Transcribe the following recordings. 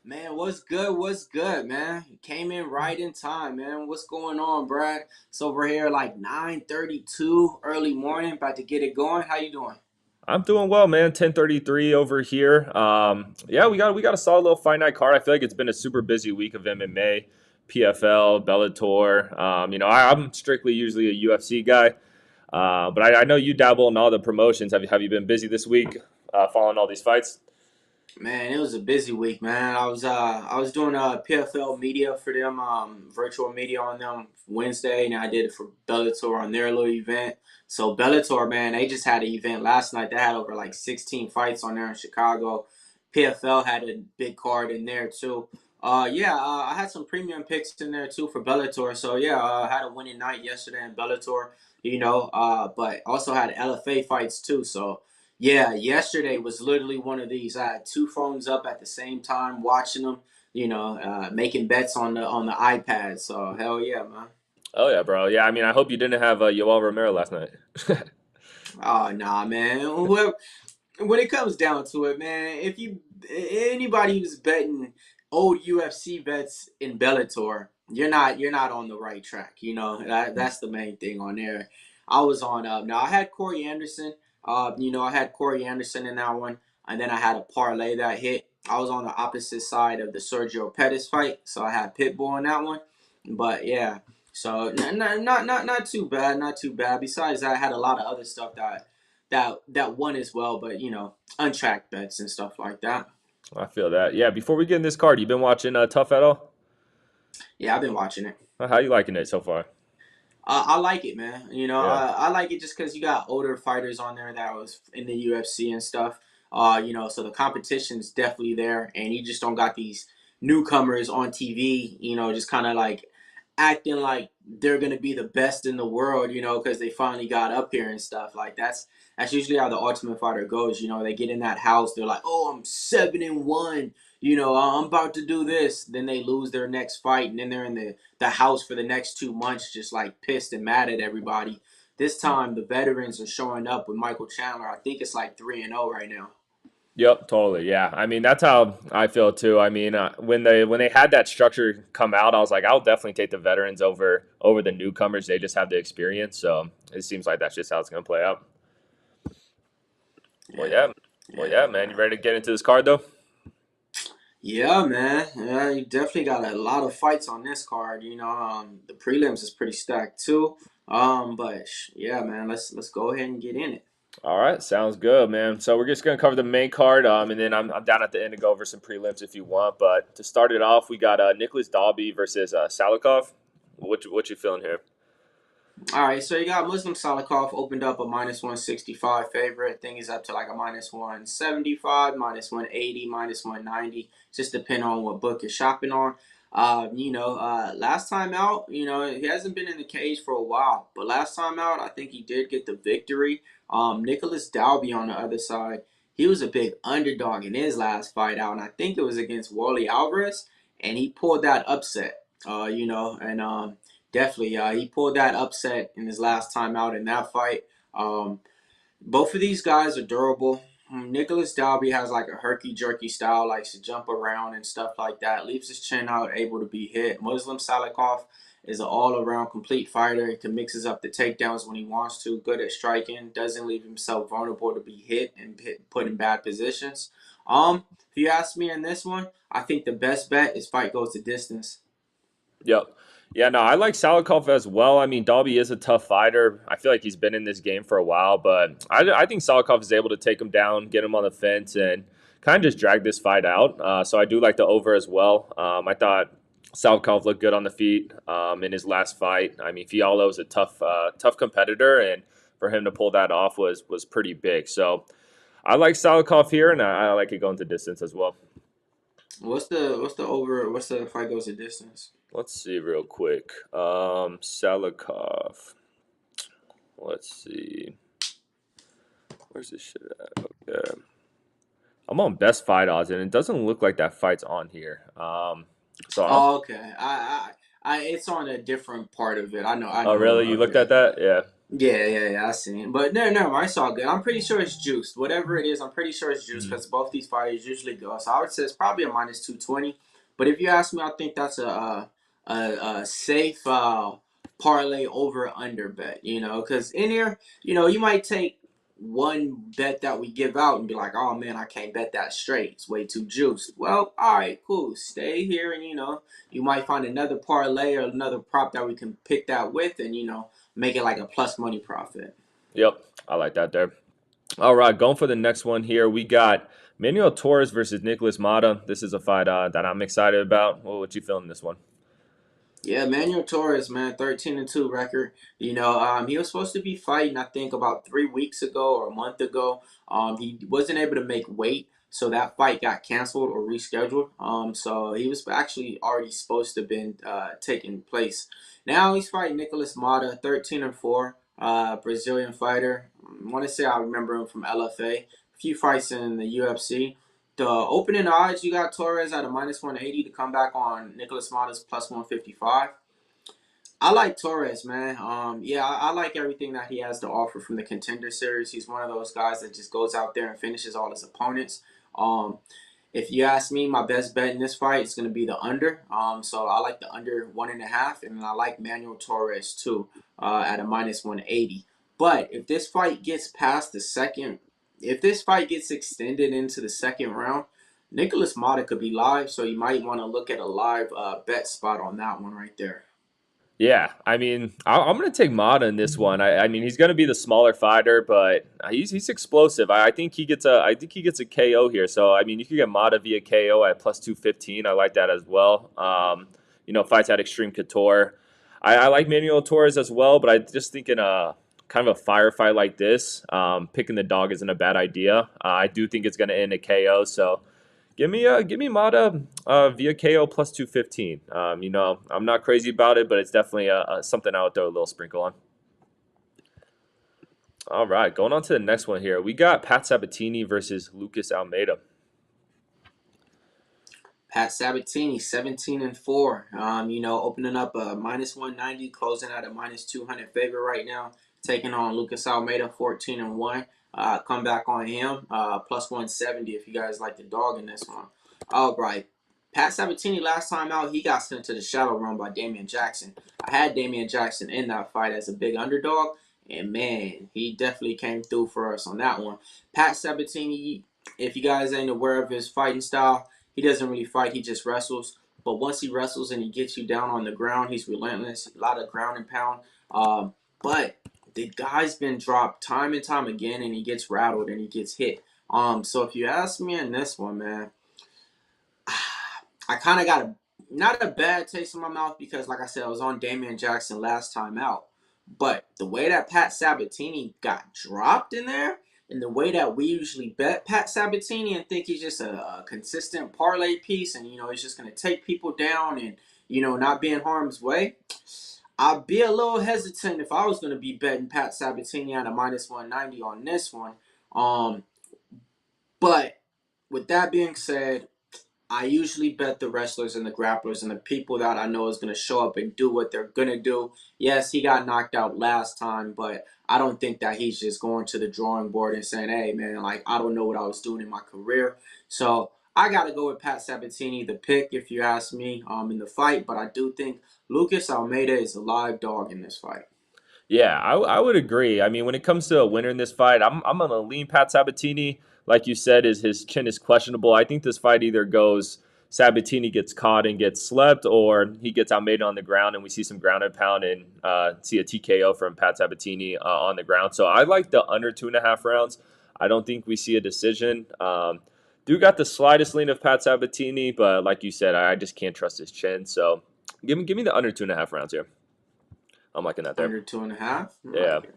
Man, what's good? What's good, man? You came in right in time, man. What's going on, Brad? It's over here like 9:32 early morning, about to get it going. How you doing? I'm doing well, man. 10:33 over here. Yeah, we got a solid little fight night card. I feel like it's been a super busy week of MMA, PFL, Bellator. I'm strictly usually a UFC guy, but I know you dabble in all the promotions. Have you been busy this week, following all these fights? Man, it was a busy week, man. I was doing PFL media for them, virtual media on them Wednesday, and I did it for Bellator on their little event. So Bellator, man, they just had an event last night. They had over like 16 fights on there in Chicago. PFL had a big card in there too. I had some premium picks in there too for Bellator. So yeah, I had a winning night yesterday in Bellator. But also had LFA fights too. So yeah, yesterday was literally one of these. I had two phones up at the same time, watching them. Making bets on the iPad. So hell yeah, man. Oh yeah, bro. Yeah, I mean, I hope you didn't have Yoel Romero last night. Oh nah, man. Well, when it comes down to it, man, if you anybody who's betting old UFC bets in Bellator, you're not on the right track. That's the main thing on there. I was on now I had Corey Anderson. I had Corey Anderson in that one, and then I had a parlay that hit. I was on the opposite side of the Sergio Pettis fight, so I had Pitbull in that one. But yeah, so not too bad, not too bad. Besides that, I had a lot of other stuff that won as well, but untracked bets and stuff like that. I feel that. Yeah, before we get in this card, you been watching Tough at all? Yeah, I've been watching it. How you liking it so far? I like it, man. Yeah. I like it just because you got older fighters on there that was in the UFC and stuff. So the competition's definitely there, and you just don't got these newcomers on TV. Just kind of like acting like they're gonna be the best in the world. Because they finally got up here and stuff. Like that's usually how the Ultimate Fighter goes. They get in that house, they're like, "Oh, I'm 7-1. I'm about to do this." Then they lose their next fight, and then they're in the house for the next 2 months, just like pissed and mad at everybody. This time, the veterans are showing up with Michael Chandler. I think it's like 3-0 right now. Yep, totally. Yeah, I mean that's how I feel too. I mean, when they had that structure come out, I was like, I'll definitely take the veterans over the newcomers. They just have the experience, so it seems like that's just how it's going to play out. Well, Yeah, yeah, well, yeah, yeah, man. You ready to get into this card though? yeah, man. Yeah, you definitely got a lot of fights on this card. The prelims is pretty stacked too. Yeah, man. Let's go ahead and get in it. All right, sounds good, man. So we're just going to cover the main card, and then I'm down at the end to go over some prelims if you want. But to start it off, we got Nicholas Dalby versus Salikov. What you feeling here? All right, so you got Muslim Salikov opened up a -165 favorite. Thing is up to like a -175, -180, -190. Just depending on what book you're shopping on. Last time out, he hasn't been in the cage for a while, but last time out, I think he did get the victory. Nicholas Dalby on the other side, he was a big underdog in his last fight out, and I think it was against Wally Alvarez, and he pulled that upset. And Definitely, he pulled that upset in his last time out in that fight. Um, both of these guys are durable. Nicholas Dalby has like a herky jerky style, likes to jump around and stuff like that. Leaves his chin out, able to be hit. Muslim Salikov is an all-around complete fighter. He can mixes up the takedowns when he wants to. Good at striking. Doesn't leave himself vulnerable to be hit and put in bad positions. If you ask me in this one, I think the best bet is fight goes the distance. Yep. Yeah, no, I like Salikov as well. I mean, Dalby is a tough fighter. I feel like he's been in this game for a while, but I think Salikov is able to take him down, get him on the fence, and kind of just drag this fight out. So I do like the over as well. I thought Salikov looked good on the feet in his last fight. I mean, Fiallo is a tough competitor, and for him to pull that off was pretty big. So I like Salikov here, and I like it going to distance as well. What's the over? What's the fight goes the distance? Let's see real quick. Salikov. Let's see. Where's this shit at? Okay. I'm on best fight odds, and it doesn't look like that fight's on here. So Oh, okay. It's on a different part of it. I know oh, really? You looked at already. that? Yeah. Yeah. I seen. But no, it's all good. I'm pretty sure it's juiced. Whatever it is, I'm pretty sure it's juiced Mhm. because both these fighters usually go. So I would say it's probably a minus 220. But if you ask me, I think that's a safe parlay over under bet. Because in here, you might take one bet that we give out and be like, oh man, I can't bet that straight. It's way too juiced. Well, all right, cool. Stay here, and you might find another parlay or another prop that we can pick that with, and make it like a plus money profit. Yep, I like that there. All right, going for the next one here. We got Manuel Torres versus Nicholas Mata. This is a fight that I'm excited about. Well, what you feeling this one? Yeah, Manuel Torres, man, 13-2 record. He was supposed to be fighting, I think, about 3 weeks ago or a month ago. He wasn't able to make weight, so that fight got canceled or rescheduled. So he was actually already supposed to have been taking place. Now he's fighting Nicholas Mata, 13-4, Brazilian fighter. I want to say I remember him from LFA. A few fights in the UFC. The opening odds, you got Torres at a minus 180 to come back on Nicholas Mata's plus 155. I like Torres, man. Yeah, I like everything that he has to offer from the Contender Series. He's one of those guys that just goes out there and finishes all his opponents. Um, if you ask me, my best bet in this fight is going to be the under. So I like the under 1.5, and I like Manuel Torres too at a minus 180. But if this fight gets extended into the second round, Nicholas Mata could be live. So you might want to look at a live bet spot on that one right there. Yeah, I mean, I'm going to take Mata in this one. I mean, he's going to be the smaller fighter, but he's explosive. I think he gets a KO here. So I mean, you could get Mata via KO at plus 215. I like that as well. Fights at Extreme Couture. I like Manuel Torres as well, but I just think in a kind of a firefight like this, picking the dog isn't a bad idea. I do think it's going to end a KO. So. Give me Mata via KO plus 215. I'm not crazy about it, but it's definitely something I would throw a little sprinkle on. All right, going on to the next one here. We got Pat Sabatini versus Lucas Almeida. Pat Sabatini, 17-4. Opening up a minus 190, closing at a minus 200 favor right now. Taking on Lucas Almeida, 14-1. Come back on him, plus 170 if you guys like the dog in this one. All right. Pat Sabatini, last time out, he got sent to the shadow realm by Damian Jackson. I had Damian Jackson in that fight as a big underdog, and man, he definitely came through for us on that one. Pat Sabatini, if you guys ain't aware of his fighting style, he doesn't really fight, he just wrestles. But once he wrestles and he gets you down on the ground, he's relentless. A lot of ground and pound. But the guy's been dropped time and time again, and he gets rattled and he gets hit. So if you ask me in this one, man, I kind of got not a bad taste in my mouth because, like I said, I was on Damian Jackson last time out. But the way that Pat Sabatini got dropped in there, and the way that we usually bet Pat Sabatini and think he's just a consistent parlay piece, and he's just gonna take people down and not be in harm's way. I'd be a little hesitant if I was gonna be betting Pat Sabatini at a minus 190 on this one. Um, but with that being said, I usually bet the wrestlers and the grapplers and the people that I know is going to show up and do what they're going to do. Yes, he got knocked out last time, but I don't think that he's just going to the drawing board and saying, hey, man, like, I don't know what I was doing in my career. So I got to go with Pat Sabatini, the pick, if you ask me, in the fight. But I do think Lucas Almeida is a live dog in this fight. Yeah, I would agree. I mean, when it comes to a winner in this fight, I'm gonna lean Pat Sabatini. Like you said, is his chin is questionable. I think this fight either goes Sabatini gets caught and gets slept, or he gets Almeida on the ground and we see some ground and pound and see a TKO from Pat Sabatini on the ground. So I like the under 2.5 rounds. I don't think we see a decision. Do got the slightest lean of Pat Sabatini, but like you said, I just can't trust his chin. So give me the under 2.5 rounds here. I'm liking that there. Under 2.5? I Yeah. like it.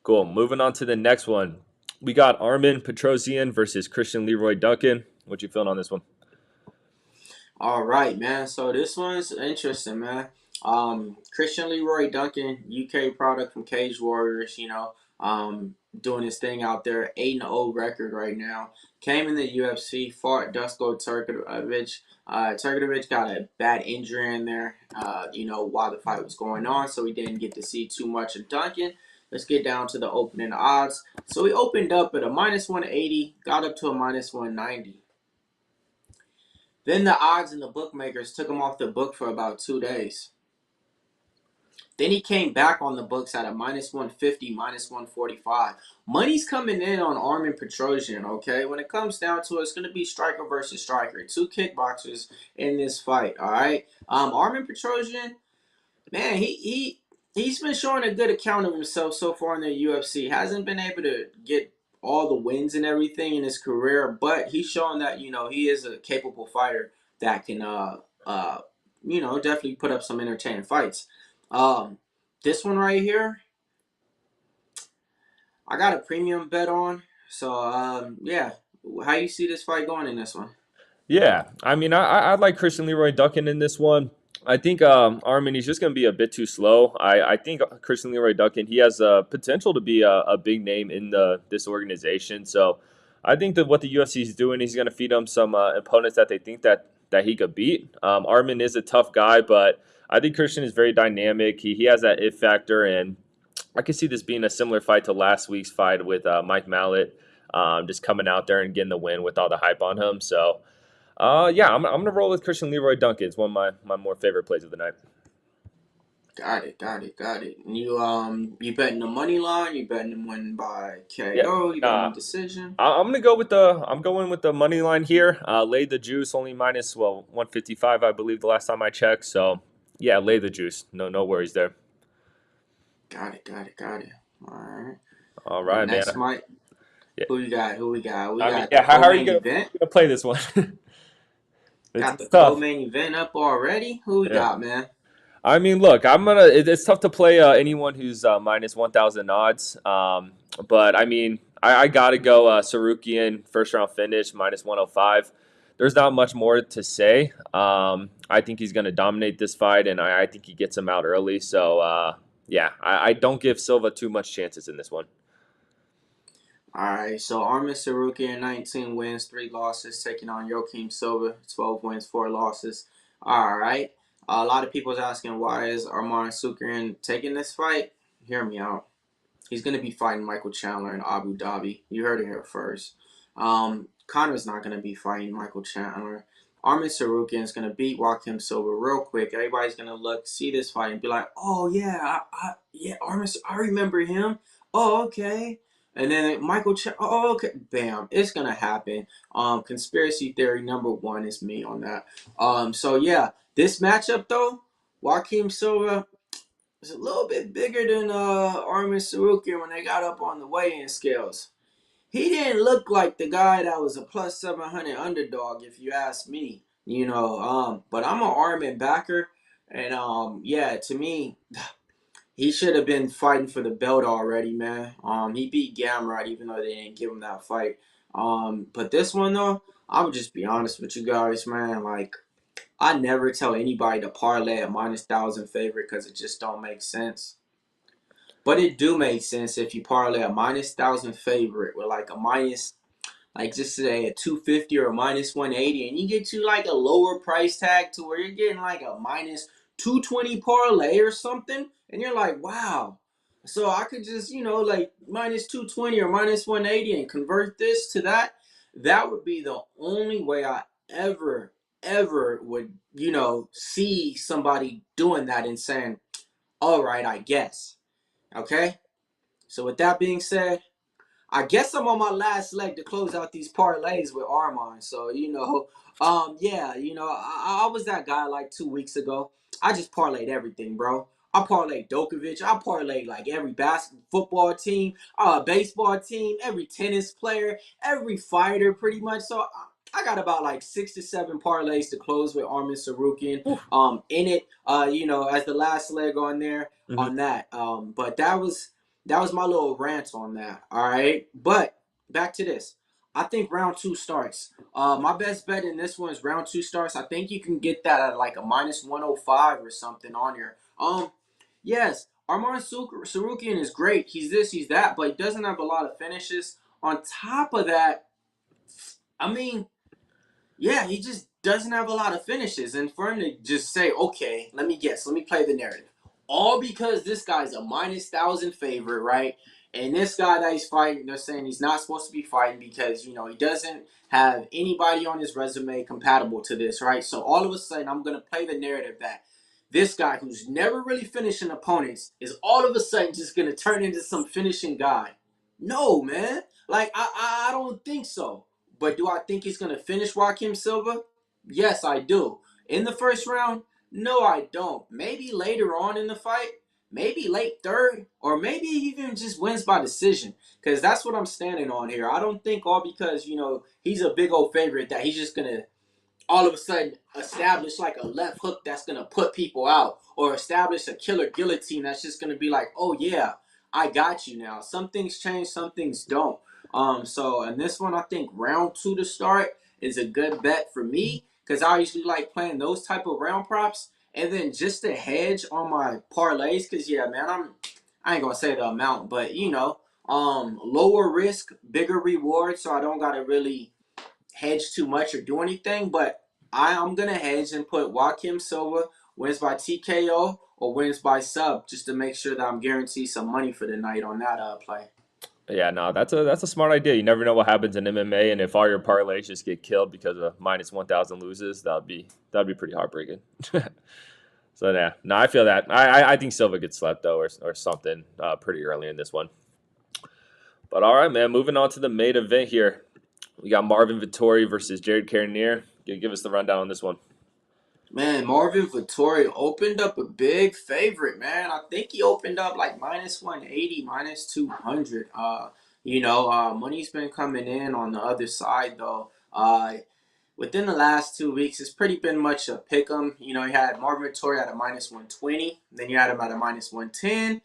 Cool. Moving on to the next one. We got Armin Petrosian versus Christian Leroy Duncan. What you feeling on this one? All right, man. So this one's interesting, man. Christian Leroy Duncan, UK product from Cage Warriors. doing his thing out there. 8-0 record right now. Came in the UFC, fought Dusko Turkovic. Turkovic got a bad injury in there, while the fight was going on, so we didn't get to see too much of Duncan. Let's get down to the opening odds. So we opened up at a -180, got up to a -190. Then the odds and the bookmakers took him off the book for about 2 days. Then he came back on the books at a -150, -145. Money's coming in on Armin Petrosian, okay? When it comes down to it, it's going to be striker versus striker. Two kickboxers in this fight, all right? Armin Petrosian, man, he's been showing a good account of himself so far in the UFC. Hasn't been able to get all the wins and everything in his career, but he's shown that, he is a capable fighter that can definitely put up some entertaining fights. Um, this one right here, I got a premium bet on. So yeah, how you see this fight going in this one? Yeah, I mean, I like Christian Leroy Duncan in this one. I think Armin, he's just going to be a bit too slow. I think Christian Leroy Duncan, he has potential to be a big name in this organization. So I think that what the UFC is doing, he's going to feed them some opponents that they think that he could beat. Armin is a tough guy, but I think Christian is very dynamic. He has that it factor, and I could see this being a similar fight to last week's fight with Mike Mallet, just coming out there and getting the win with all the hype on him. So. Yeah, I'm gonna roll with Christian Leroy Duncan. It's one of my more favorite plays of the night. Got it, got it, got it. And you betting the money line? You betting him win by Yeah, KO? You betting nah. him decision? I'm gonna go with I'm going with the money line here. Lay the juice only minus 155, I believe the last time I checked. So yeah, lay the juice. No worries there. Got it, got it, got it. All right. All The right, man. next fight, Yeah, who we got? Who we got? We I mean, got the yeah. How are you co-main gonna, event. play this one? Got It's the tough. co-main event up already. Who we Yeah. got, man? I mean, look, It's tough to play anyone who's minus 1,000 odds. But I mean, I gotta go Sarukian first round finish minus 105. There's not much more to say. I think he's gonna dominate this fight, and I think he gets him out early. So yeah, I don't give Silva too much chances in this one. All right, so Armin Sarukian, 19 wins, 3 losses, taking on Joaquim Silva, 12 wins, 4 losses. All right. A lot of people's asking why is Arman Sarukian taking this fight? Hear me out. He's going to be fighting Michael Chandler in Abu Dhabi. You heard it here first. Connor's not going to be fighting Michael Chandler. Armin Sarukian is going to beat Joaquim Silva real quick. Everybody's going to look, see this fight, and be like, "Oh yeah, yeah, Armin, I remember him. Oh okay." And then Michael Chandler, oh okay, bam, it's going to happen. Conspiracy theory number one is me on that. So yeah, this matchup though, Joaquim Silva was a little bit bigger than Armin Sarukian when they got up on the weigh-in scales. He didn't look like the guy that was a plus 700 underdog, if you ask me. But I'm an Armin backer, and yeah, to me, he should have been fighting for the belt already, man. He beat Gamrot even though they didn't give him that fight. But this one though, I would just be honest with you guys, man. Like I never tell anybody to parlay a -1,000 favorite because it just don't make sense. But it do make sense if you parlay a -1,000 favorite with like a minus, like just say a 250 or a -180, and you get you like a lower price tag to where you're getting like a -220 parlay or something, and you're like, wow. So I could just, like -220 or -180 and convert this to that. That would be the only way I ever would, see somebody doing that and saying, all right, I guess. Okay? So with that being said, I guess I'm on my last leg to close out these parlays with Armand. So, yeah, I was that guy like 2 weeks ago. I just parlayed everything, bro. I parlayed Djokovic. I parlayed like every basketball, football team, baseball team, every tennis player, every fighter, pretty much. So I got about like 6 to 7 parlays to close with Armin Sarukian. Oof. In it, as the last leg on there Mhm. on that. But that was my little rant on that. All right. But back to this. I think round two starts. My best bet in this one is round two starts. I think you can get that at like a -105 or something on here. Yes, Sarukian is great. He's this, he's that, but he doesn't have a lot of finishes. On top of that, I mean, yeah, he just doesn't have a lot of finishes. And for him to just say, okay, let me guess, let me play the narrative. All because this guy's a -1,000 favorite, right? And this guy that he's fighting, they're saying he's not supposed to be fighting because, he doesn't have anybody on his resume compatible to this, right? So all of a sudden, I'm going to play the narrative that this guy who's never really finishing opponents is all of a sudden just going to turn into some finishing guy. No, man. Like, I don't think so. But do I think he's going to finish Joaquim Silva? Yes, I do. In the first round? No, I don't. Maybe later on in the fight, maybe late third, or maybe he even just wins by decision. Because that's what I'm standing on here. I don't think all because, he's a big old favorite that he's just going to all of a sudden establish like a left hook that's gonna put people out, or establish a killer guillotine that's just gonna be like, oh yeah, I got you now. Some things change, some things don't. So in this one, I think round two to start is a good bet for me because I usually like playing those type of round props, and then just to hedge on my parlays, because yeah, man, I ain't gonna say the amount, but lower risk, bigger reward, so I don't gotta really hedge too much or do anything, but I'm gonna hedge and put Joaquim Silva wins by TKO or wins by sub just to make sure that I'm guaranteed some money for the night on that play. Yeah, no, that's a smart idea. You never know what happens in MMA, and if all your parlays just get killed because of -1,000 loses, that'd be pretty heartbreaking. So yeah, no, I feel that. I think Silva gets slept though, or something pretty early in this one. But all right, man. Moving on to the main event here, we got Marvin Vettori versus Jared Cannonier. Give us the rundown on this one. Man, Marvin Vettori opened up a big favorite, man. I think he opened up like -180, -200. Money's been coming in on the other side though. Within the last 2 weeks, it's pretty been much a pick 'em. You had Marvin Vettori at a -120, then you had him at a -110.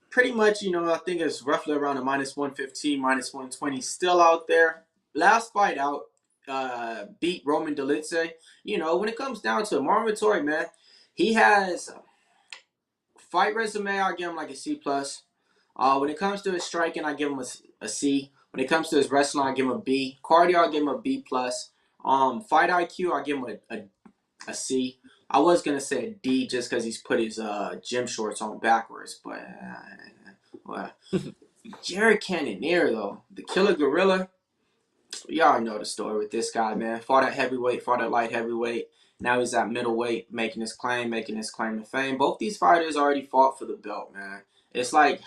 Pretty much, I think it's roughly around a -115, -120 still out there. Last fight out, beat Roman Dolidze. When it comes down to Marvin Vettori, man, he has fight resume. I give him like a C plus. When it comes to his striking, I give him a C. When it comes to his wrestling, I give him a B. Cardio, I give him a B plus. Fight IQ, I give him a C. I was gonna say a D just because he's put his gym shorts on backwards, but well, Jared Cannonier though, the Killer Gorilla. Y'all know the story with this guy, man. Fought at heavyweight, fought at light heavyweight. Now he's at middleweight, making his claim to fame. Both these fighters already fought for the belt, man. It's like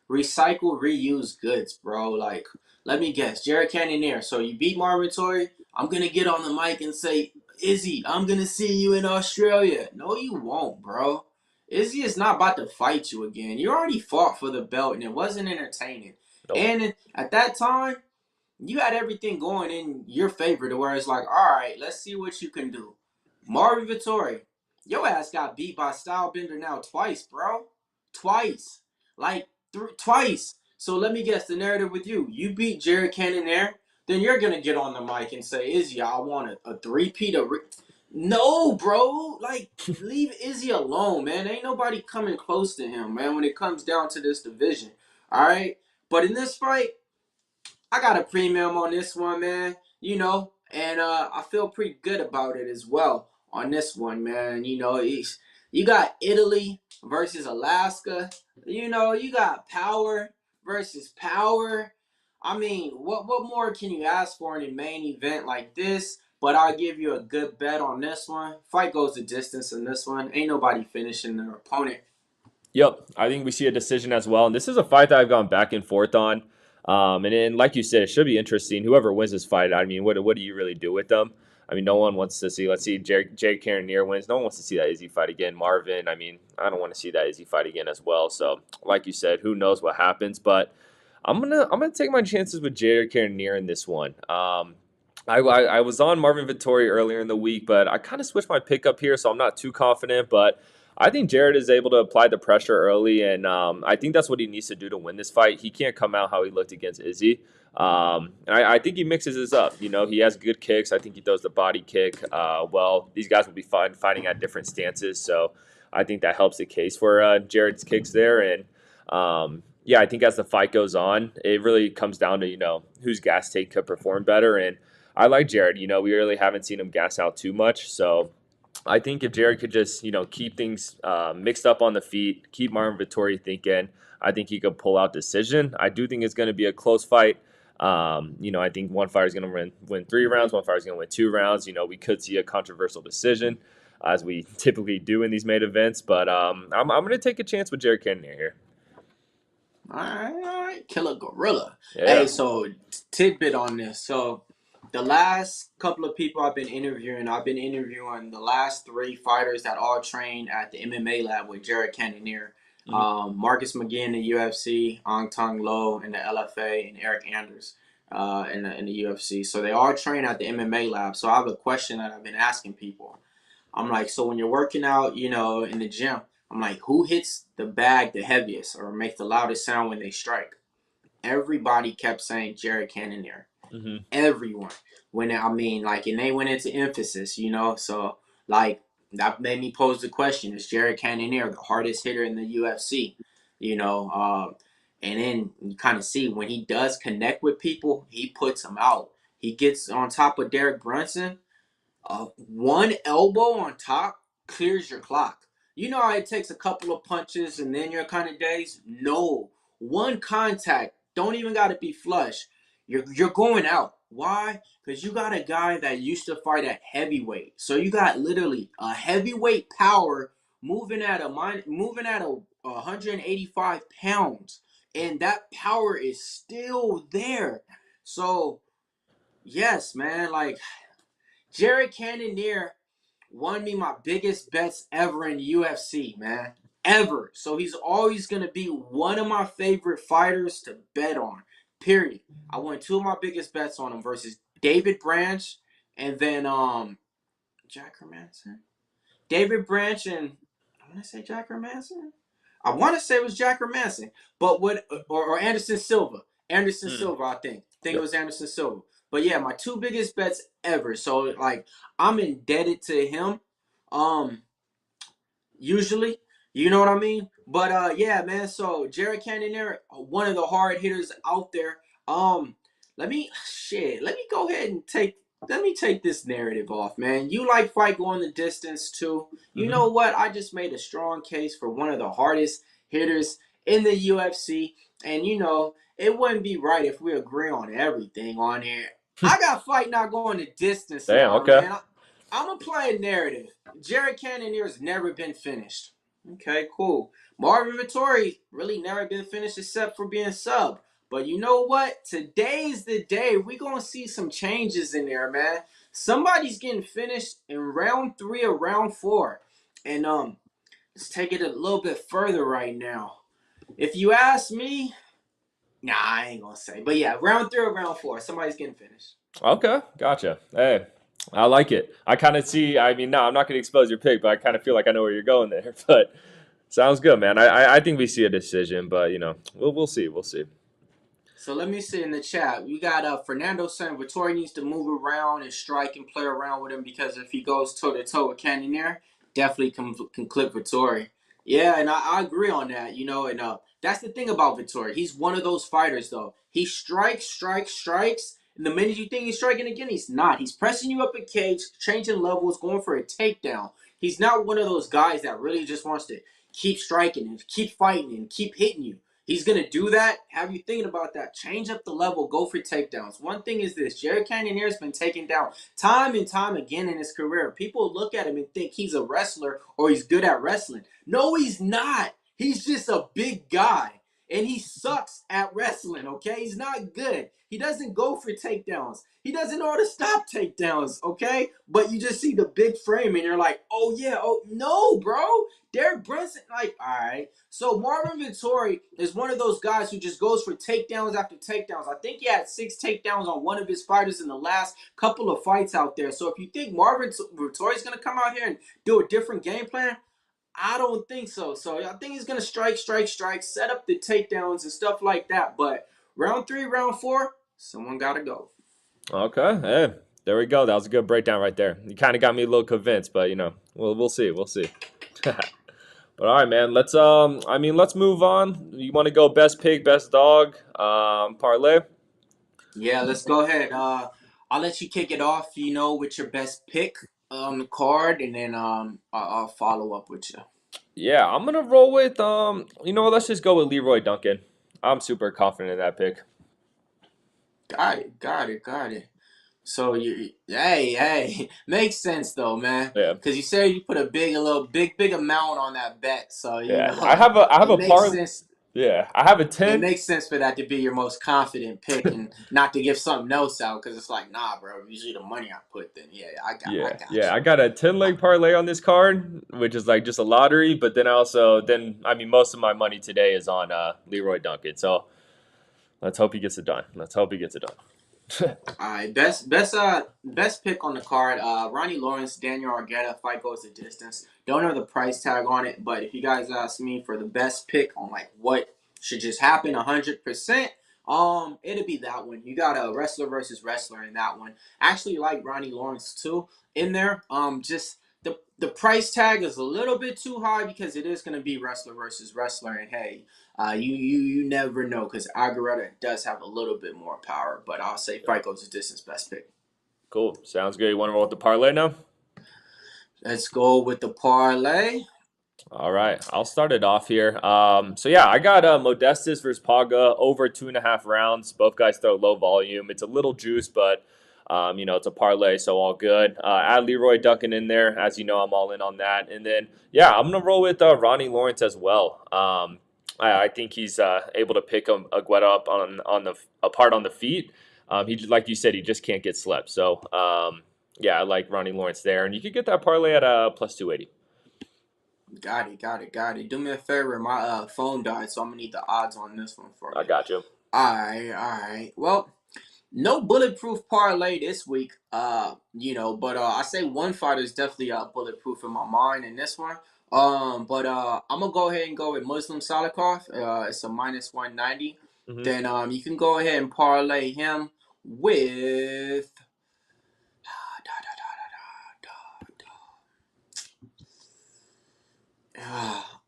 recycle, reuse goods, bro. Like, let me guess, Jared Cannonier. So you beat Marvin Vettori. I'm gonna get on the mic and say, Izzy, I'm gonna see you in Australia. No, you won't, bro. Izzy is not about to fight you again. You already fought for the belt, and it wasn't entertaining. Nope. And at that time, you had everything going in your favor to where it's like, all right, let's see what you can do. Marvin Vettori, your ass got beat by Stylebender now twice, bro. Twice. Like, twice. So let me guess the narrative with you. You beat Jared Cannonier, then you're going to get on the mic and say, Izzy, I want a three-peat. No, bro. Like, leave Izzy alone, man. Ain't nobody coming close to him, man, when it comes down to this division. All right? But in this fight, I got a premium on this one, man. And I feel pretty good about it as well on this one, man. You got Italy versus Alaska. You got power versus power. I mean, what more can you ask for in a main event like this? But I'll give you a good bet on this one. Fight goes the distance in this one. Ain't nobody finishing their opponent. Yep, I think we see a decision as well. And this is a fight that I've gone back and forth on. And like you said, it should be interesting. Whoever wins this fight, I mean, what do you really do with them? I mean, no one wants to see. Let's see, Jay Cannonier wins. No one wants to see that Izzy fight again. Marvin, I mean, I don't want to see that Izzy fight again as well. So, like you said, who knows what happens? But I'm gonna take my chances with Jay Cannonier in this one. I was on Marvin Vettori earlier in the week, but I kind of switched my pick up here, so I'm not too confident. But I think Jared is able to apply the pressure early, and I think that's what he needs to do to win this fight. He can't come out how he looked against Izzy. And I think he mixes this up. He has good kicks. I think he throws the body kick well. These guys will be fighting at different stances, so I think that helps the case for Jared's kicks there. And yeah, I think as the fight goes on, it really comes down to, whose gas tank could perform better. And I like Jared. We really haven't seen him gas out too much. So I think if Jared could just, keep things mixed up on the feet, keep Marvin Vettori thinking, I think he could pull out decision. I do think it's going to be a close fight. I think one fighter is going to win 3 rounds, one fighter is going to win 2 rounds. We could see a controversial decision, as we typically do in these main events. But I'm going to take a chance with Jared Cannonier here. All right, Killer Gorilla. Yeah. Hey, so tidbit on this. So the last couple of people I've been interviewing the last 3 fighters that all trained at the MMA lab with Jared Cannonier. Marcus McGee in the UFC, Ong Tong Lo in the LFA, and Eric Anders in the UFC. So they all train at the MMA lab. So I have a question that I've been asking people. I'm like, so when you're working out, in the gym, I'm like, who hits the bag the heaviest or makes the loudest sound when they strike? Everybody kept saying Jared Cannonier. Mm-hmm. Everyone. And they went into emphasis, So, that made me pose the question: is Jared Cannonier the hardest hitter in the UFC? And then you kind of see when he does connect with people, he puts them out. He gets on top of Derek Brunson. One elbow on top clears your clock. You know how it takes a couple of punches and then you're kind of dazed? No. One contact, don't even got to be flush. You're going out. Why? Because you got a guy that used to fight at heavyweight. So you got literally a heavyweight power moving at a 185 pounds. And that power is still there. So, yes, man, Jared Cannonier won me my biggest bets ever in UFC, man. Ever. So he's always going to be one of my favorite fighters to bet on. Period. I won 2 of my biggest bets on him versus David Branch and then Jack Hermanson. David Branch and I want to say Jack Hermanson. I want to say it was Jack Hermanson, but or Anderson Silva. Anderson Silva, I think. It was Anderson Silva. But yeah, my 2 biggest bets ever. So I'm indebted to him. Usually, you know what I mean. But yeah, man. So Jared Cannonier, one of the hard hitters out there. Let me go ahead and take this narrative off, man. You like fight going the distance too. You know what? I just made a strong case for one of the hardest hitters in the UFC, and it wouldn't be right if we agree on everything on here. I got fight not going the distance Damn. now, Okay. man. I'm gonna play a narrative. Jared Cannonier's never been finished. Okay, cool. Marvin Vettori really never been finished except for being sub. But you know what? Today's the day. We're going to see some changes in there, man. Somebody's getting finished in round 3 or round 4. And let's take it a little bit further right now. If you ask me, nah, I ain't going to say. But yeah, round 3 or round 4, somebody's getting finished. Okay. Gotcha. Hey, I like it. I kind of see. I mean, no, I'm not going to expose your pick, but I kind of feel like I know where you're going there. But sounds good, man. I think we see a decision, but we'll see. We'll see. So let me see in the chat. We got Fernando saying Vettori needs to move around and strike and play around with him because if he goes toe to toe with Cannonier, definitely can clip Vettori. Yeah, and I agree on that. And that's the thing about Vettori. He's one of those fighters though. He strikes. And the minute you think he's striking again, he's not. He's pressing you up a cage, changing levels, going for a takedown. He's not one of those guys that really just wants to keep striking and keep fighting and keep hitting you. He's going to do that. Have you thinking about that? Change up the level. Go for takedowns. One thing is this. Jared Cannonier has been taken down time and time again in his career. People look at him and think he's a wrestler or he's good at wrestling. No, he's not. He's just a big guy. And he sucks at wrestling, okay? He's not good. He doesn't go for takedowns. He doesn't know how to stop takedowns, okay? But you just see the big frame and you're like, oh yeah, oh no, bro. Derek Brunson, all right. So Marvin Vettori is one of those guys who just goes for takedowns after takedowns. I think he had 6 takedowns on one of his fighters in the last couple of fights out there. So if you think Marvin Vettori is going to come out here and do a different game plan, I don't think so. So I think he's going to strike, set up the takedowns and stuff like that. But round 3, round 4, someone got to go. Okay. Hey, there we go. That was a good breakdown right there. You kind of got me a little convinced, but we'll see. We'll see. But all right, man. Let's move on. You want to go best pig, best dog, parlay? Yeah, let's go ahead. I'll let you kick it off. With your best pick on the card, and then I'll follow up with you. Yeah, I'm gonna roll with let's just go with Leroy Duncan. I'm super confident in that pick. Got it. So hey, makes sense though, man. Yeah, Because you said you put a little big amount on that bet, so yeah. I have it a makes par. sense. Yeah, I have a It 10. makes sense for that to be your most confident pick, and not to give something else out because it's like, nah, bro. Usually the money I put, then yeah, I got Yeah. you. I got a 10 leg parlay on this card, which is like just a lottery. But most of my money today is on Leroy Duncan. So let's hope he gets it done. Let's hope he gets it done. All right, best pick on the card. Ronnie Lawrence, Daniel Argetta, fight goes the distance. Don't know the price tag on it, but if you guys ask me for the best pick on like what should just happen 100%, it'd be that one. You got a wrestler versus wrestler in that one. Actually, like Ronnie Lawrence too in there. Just the price tag is a little bit too high because it is going to be wrestler versus wrestler, and hey, you never know because Aguilera does have a little bit more power, but I'll say fight goes the distance best pick. Cool. Sounds good. You want to roll with the parlay now? Let's go with the parlay. All right, I'll start it off here. So yeah, I got Modestus versus Paga over 2.5 rounds. Both guys throw low volume. It's a little juice, but it's a parlay, so all good. Add Leroy Duncan in there, as you know, I'm all in on that. And then yeah, I'm gonna roll with Ronnie Lawrence as well. I think he's able to pick Aguero up on the apart on the feet. He like you said, he just can't get slept. So yeah, I like Ronnie Lawrence there, and you could get that parlay at plus 280. Got it. Do me a favor. My phone died, so I'm gonna need the odds on this one for I you. got you. All right. Well, no bulletproof parlay this week. But I say one fighter is definitely bulletproof in my mind in this one. But I'm gonna go ahead and go with Muslim Salikov. It's a minus 190. Hmm. Then you can go ahead and parlay him with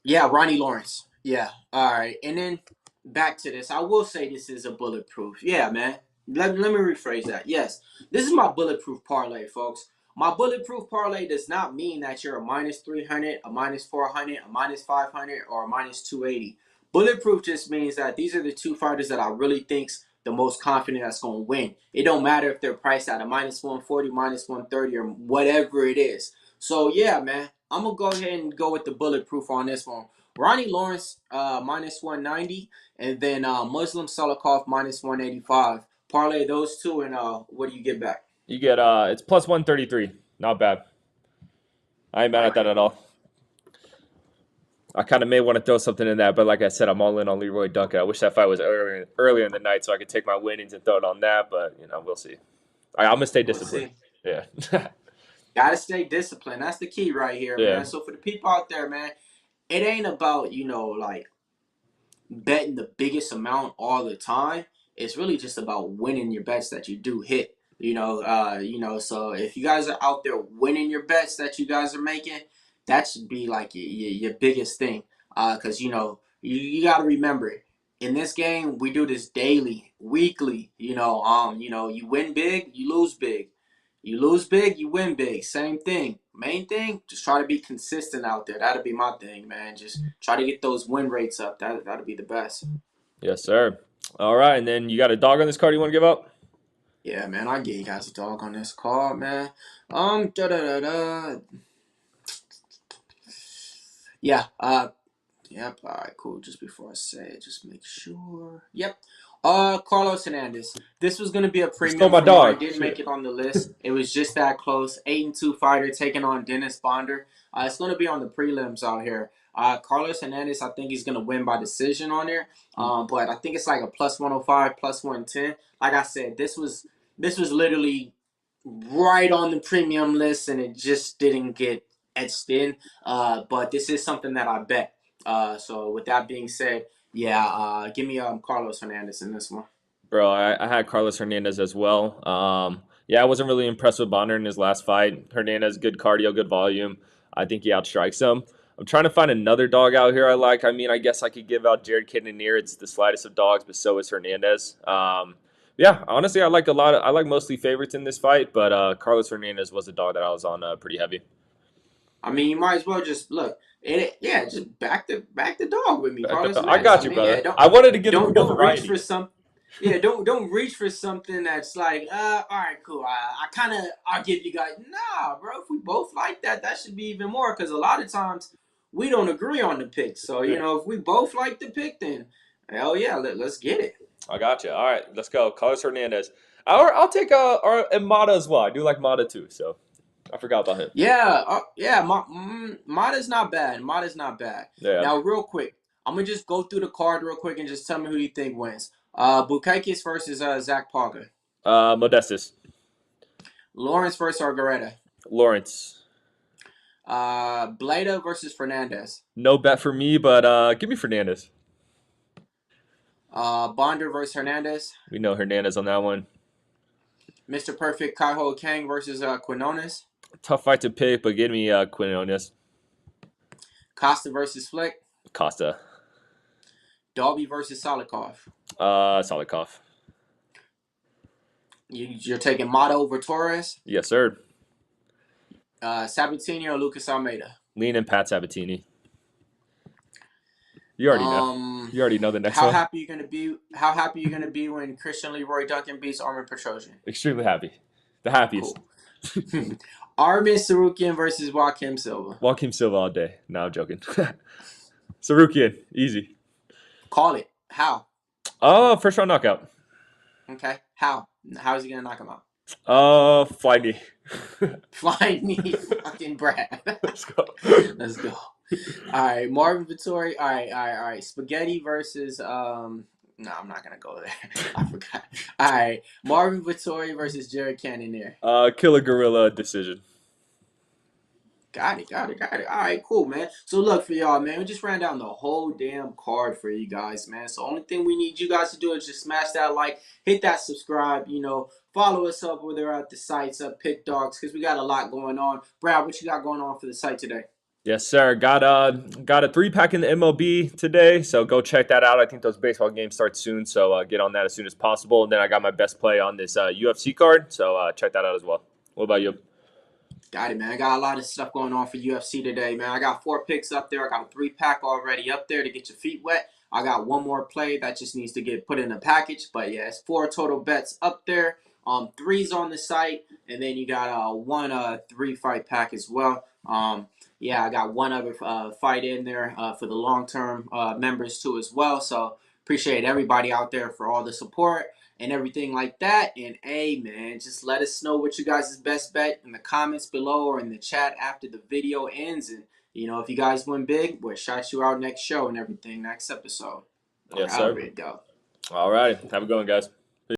yeah, Ronnie Lawrence. Yeah. All right. And then back to this. I will say this is a bulletproof. Yeah, man. Let me rephrase that. Yes. This is my bulletproof parlay, folks. My bulletproof parlay does not mean that you're a minus 300, a minus 400, a minus 500, or a minus 280. Bulletproof just means that these are the two fighters that I really think's the most confident that's going to win. It don't matter if they're priced at a minus 140, minus 130, or whatever it is. So yeah, man, I'm gonna go ahead and go with the bulletproof on this one. Ronnie Lawrence minus 190, and then Muslim Salikov minus 185. Parlay those two, and what do you get back? You get it's plus 133. Not bad. I ain't mad All at that right, at all. I kind of may want to throw something in that, but like I said, I'm all in on Leroy Duncan. I wish that fight was earlier in the night so I could take my winnings and throw it on that, but we'll see. I'm gonna stay we'll disciplined. see. Yeah. Gotta stay disciplined. That's the key right here, Yeah. man. So for the people out there, man, it ain't about like betting the biggest amount all the time. It's really just about winning your bets that you do hit. So if you guys are out there winning your bets that you guys are making, that should be like your biggest thing. Because you got to remember, in this game we do this daily, weekly. You win big, you lose big. You lose big, you win big. Same thing. Main thing, just try to be consistent out there. That'll be my thing, man. Just try to get those win rates up. That'll be the best. Yes, sir. All right, and then you got a dog on this card you want to give up? Yeah, man. I get you guys a dog on this card, man. Da da da da. Yeah. Yep. All right. Cool. Just before I say it, just make sure. Yep. Carlos Hernandez. This was gonna be a You stole premium my for mine. dog. Didn't make Shit. it on the list. It was just that close. 8-2 fighter taking on Dennis Bonder. It's gonna be on the prelims out here. Carlos Hernandez. I think he's gonna win by decision on there. But I think it's like a plus 105, plus 110. Like I said, this was literally right on the premium list, and it just didn't get etched in. But this is something that I bet. So with that being said, yeah, give me Carlos Hernandez in this one. Bro, I had Carlos Hernandez as well. Yeah, I wasn't really impressed with Bonner in his last fight. Hernandez, good cardio, good volume. I think he outstrikes him. I'm trying to find another dog out here I like. I mean, I guess I could give out Jared Cannonier. It's the slightest of dogs, but so is Hernandez. Yeah, honestly, I like mostly favorites in this fight, but Carlos Hernandez was a dog that I was on pretty heavy. I mean, you might as well just look. Yeah, just back the dog with me, Carlos I Hernandez. got I you, mean, yeah, brother. I wanted to give the people don't reach variety. for some. Yeah, don't reach for something that's like, all right, cool. I'll give you guys. Nah, bro. If we both like that, that should be even more. Because a lot of times we don't agree on the pick. So Yeah. if we both like the pick, then hell yeah, let's get it. I got you. All right, let's go. Carlos Hernandez. I'll take and Mata as well. I do like Mata too, so I forgot about him. Yeah, yeah. Mata's not bad. Mata's not bad. Yeah. Now, real quick, I'm gonna just go through the card real quick and just tell me who you think wins. Bukakis versus Zach Parker. Modestus. Lawrence versus Argareta. Lawrence. Bleda versus Fernandez. No bet for me, but give me Fernandez. Bonder versus Hernandez. We know Hernandez on that one. Mr. Perfect Kaiho Kang versus Quinones. Tough fight to pick, but give me Quinones. Costa versus Flick. Costa. Dalby versus Solikov. Solikov. You're taking Mata over Torres. Yes, sir. Sabatini or Lucas Almeida. Lean and Pat Sabatini. You already know. You already know the next how one. Happy you gonna be? How happy you gonna be when Christian Leroy Duncan beats Armin Petrosian? Extremely happy. The happiest. Cool. Armin Sarukian versus Joaquim Silva. Joaquim Silva all day. No, I'm joking. Sarukian, easy. Call it. How? Oh, first round knockout. Okay. How? How is he gonna knock him out? Fly knee. Flying knee, fucking Brad. Let's go. Let's go. All right, Marvin Vettori. All right. Spaghetti versus No, I'm not gonna go there. I forgot. All right, Marvin Vettori versus Jared Cannonier. Killer Gorilla decision. Got it. All right, cool, man. So look for y'all, man. We just ran down the whole damn card for you guys, man. So only thing we need you guys to do is just smash that like, hit that subscribe, follow us up where they're at the sites up Pick Dogs, because we got a lot going on. Brad, what you got going on for the site today? Yes, sir. Got a 3-pack in the MLB today, so go check that out. I think those baseball games start soon, so get on that as soon as possible. And then I got my best play on this UFC card, so check that out as well. What about you? Got it, man. I got a lot of stuff going on for UFC today, man. I got 4 picks up there. I got a 3-pack already up there to get your feet wet. I got 1 more play that just needs to get put in a package. But yeah, it's 4 total bets up there. 3's on the site, and then you got 1 3-fight pack as well. Yeah, I got 1 other fight in there for the long-term members too as well. So appreciate everybody out there for all the support and everything like that. And hey, man, just let us know what you guys' best bet in the comments below or in the chat after the video ends. And if you guys win big, we'll shout you out next show and everything, next episode. Yes, sir. There we go. All right. Have a good one, guys.